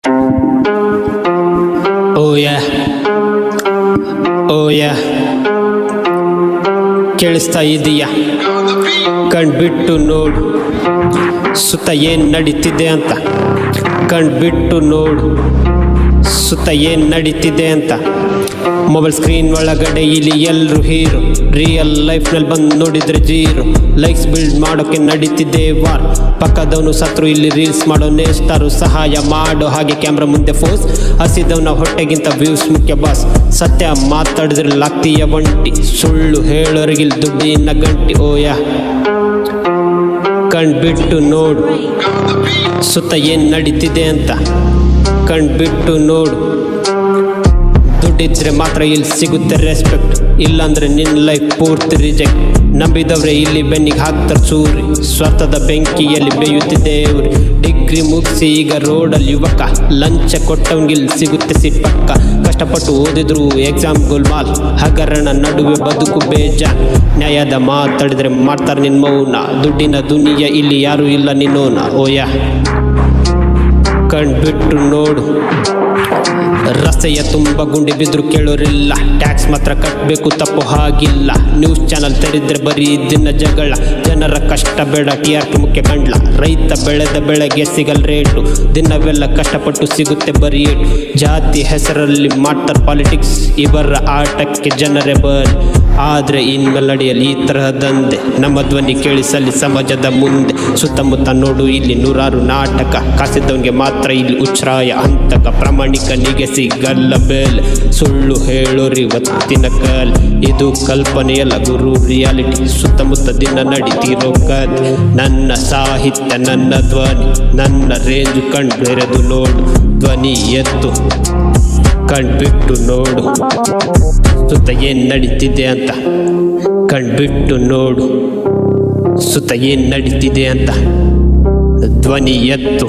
Oh yeah, oh yeah, ಕೇಳಿಸ್ತಾ ಇದೀಯಾ? ಕಣ್ಬಿಟ್ಟು ನೋಡು ಸುತ್ತ ಏನ್ ನಡೀತಿದೆ ಅಂತ. ಕಣ್ಬಿಟ್ಟು ನೋಡು ಸುತ್ತ ಏನ್ ನಡೀತಿದೆ ಅಂತ. ಮೊಬೈಲ್ ಸ್ಕ್ರೀನ್ ಒಳಗಡೆ ಇಲ್ಲಿ ಎಲ್ಲರೂ ಹೀರೋ, ರಿಯಲ್ ಲೈಫ್ನಲ್ಲಿ ಬಂದು ನೋಡಿದ್ರೆ ಜೀರೋ. ಲೈಕ್ಸ್ ಬಿಲ್ಡ್ ಮಾಡೋಕೆ ನಡೀತಿದೆ ವಾರ್. ಪಕ್ಕದವನು ಸತ್ರು ಇಲ್ಲಿ ರೀಲ್ಸ್ ಮಾಡೋ ನೇಸ್ತಾರು. ಸಹಾಯ ಮಾಡೋ ಹಾಗೆ ಕ್ಯಾಮ್ರಾ ಮುಂದೆ ಫೋಸ್. ಹಸಿದವನ ಹೊಟ್ಟೆಗಿಂತ ವ್ಯೂಸ್ ಮುಖ್ಯ ಬಾಸ್. ಸತ್ಯ ಮಾತಾಡಿದ್ರೆ ಲಾಗ್ತೀಯ ಒಂಟಿ, ಸುಳ್ಳು ಹೇಳೋರಿಗಿಲ್ ದುಡ್ಡಿನ ಗಂಟಿ. ಓಯ ಕಣ್ಬಿಟ್ಟು ನೋಡು ಸುತ್ತ ಏನ್ ನಡೀತಿದೆ ಅಂತ. ಕಣ್ಬಿಟ್ಟು ನೋಡು, ದುಡ್ಡಿದ್ರೆ ಮಾತ್ರ ಇಲ್ಲಿ ಸಿಗುತ್ತೆ ರೆಸ್ಪೆಕ್ಟ್, ಇಲ್ಲಾಂದ್ರೆ ನಿನ್ನ ಲೈಫ್ ಪೂರ್ತಿ ರಿಜೆಕ್ಟ್. ನಂಬಿದವ್ರೆ ಇಲ್ಲಿ ಬೆನ್ನಿಗೆ ಹಾಕ್ತಾರೆ ಚೂರಿ, ಸ್ವಾರ್ಥದ ಬೆಂಕಿಯಲ್ಲಿ ಬೇಯುತ್ತಿದೆ ಇವ್ರಿ. ಡಿಗ್ರಿ ಮುಗಿಸಿ ಈಗ ರೋಡಲ್ಲಿ ಯುವಕ, ಲಂಚ ಕೊಟ್ಟವನ್ಗಿಲ್ಲಿ ಸಿಗುತ್ತೆ ಸಿಟ್ಪಕ್ಕ. ಕಷ್ಟಪಟ್ಟು ಓದಿದ್ರು ಎಕ್ಸಾಮ್ ಗೋಲ್ಮಾಲ್, ಹಗರಣ ನಡುವೆ ಬದುಕು ಬೇಜಾನ್. ನ್ಯಾಯದ ಮಾತಾಡಿದ್ರೆ ಮಾಡ್ತಾರೆ ನಿನ್ನ ಮೌನ, ದುಡ್ಡಿನ ದುನಿಯ ಇಲ್ಲಿ ಯಾರು ಇಲ್ಲ ನಿನ್ನೋನ. ಓಯ ಕಣ್ಬಿಟ್ಟು ನೋಡು, ರಸ್ತೆಯ ತುಂಬ ಗುಂಡಿ ಬಿದ್ರು ಕೇಳೋರಿಲ್ಲ. ಟ್ಯಾಕ್ಸ್ ಮಾತ್ರ ಕಟ್ಟಬೇಕು ತಪ್ಪು ಹಾಗಿಲ್ಲ. ನ್ಯೂಸ್ ಚಾನಲ್ ತೆರೆದ್ರೆ ಬರೀ ದಿನ ಜಗಳ. ಜನರ ಕಷ್ಟ ಬೇಡ TRP ಮುಖ್ಯ ಕಂಡ್ಲ. ರೈತ ಬೆಳೆದ ಬೆಳೆಗೆ ಸಿಗಲ್ ರೇಟು, ದಿನವೆಲ್ಲ ಕಷ್ಟಪಟ್ಟು ಸಿಗುತ್ತೆ ಬರೀ ಏಟು. ಜಾತಿ ಹೆಸರಲ್ಲಿ ಮಾಡ್ತಾರೆ ಪಾಲಿಟಿಕ್ಸ್, ಇವರ ಆಟಕ್ಕೆ ಜನರೇ ಬಲಿ. ಆದರೆ ಇನ್ಮೇಲಡಿಯಲ್ಲಿ ಈ ತರಹದಂದೆ ನಮ್ಮ ಧ್ವನಿ ಕೇಳಿಸಲಿ ಸಮಾಜದ ಮುಂದೆ. ಸುತ್ತಮುತ್ತ ನೋಡು ಇಲ್ಲಿ ನೂರಾರು ನಾಟಕ, ಕಾಸಿದ್ದವನಿಗೆ ಮಾತ್ರ ಇಲ್ಲಿ ಉಚ್ಛ್ರಾಯ ಹಂತಕ. ಪ್ರಾಮಾಣಿಕನಿಗೆ ಸಿಗಲ್ಲ ಬೆಲೆ, ಸುಳ್ಳು ಹೇಳೋರಿ ಒತ್ತಿನ ಕಲ್. ಇದು ಕಲ್ಪನೆಯಲ್ಲ ಗುರು ರಿಯಾಲಿಟಿ, ಸುತ್ತಮುತ್ತ ದಿನ ನಡೀತಿರೋ ಕಥೆ. ನನ್ನ ಸಾಹಿತ್ಯ ನನ್ನ ಧ್ವನಿ, ನನ್ನ ರೇಂಜು ಕಂಡ್ಬೆರೆದು ನೋಡು. ಧ್ವನಿ ಎತ್ತು ಕಣ್ಬಿಟ್ಟು ನೋಡು ಸುತ್ತ ಏನ್ ನಡೀತಿದೆ ಅಂತ. ಕಣ್ಬಿಟ್ಟು ನೋಡು ಸುತ್ತ ಏನ್ ನಡೀತಿದೆ ಅಂತ. ಧ್ವನಿ ಎತ್ತು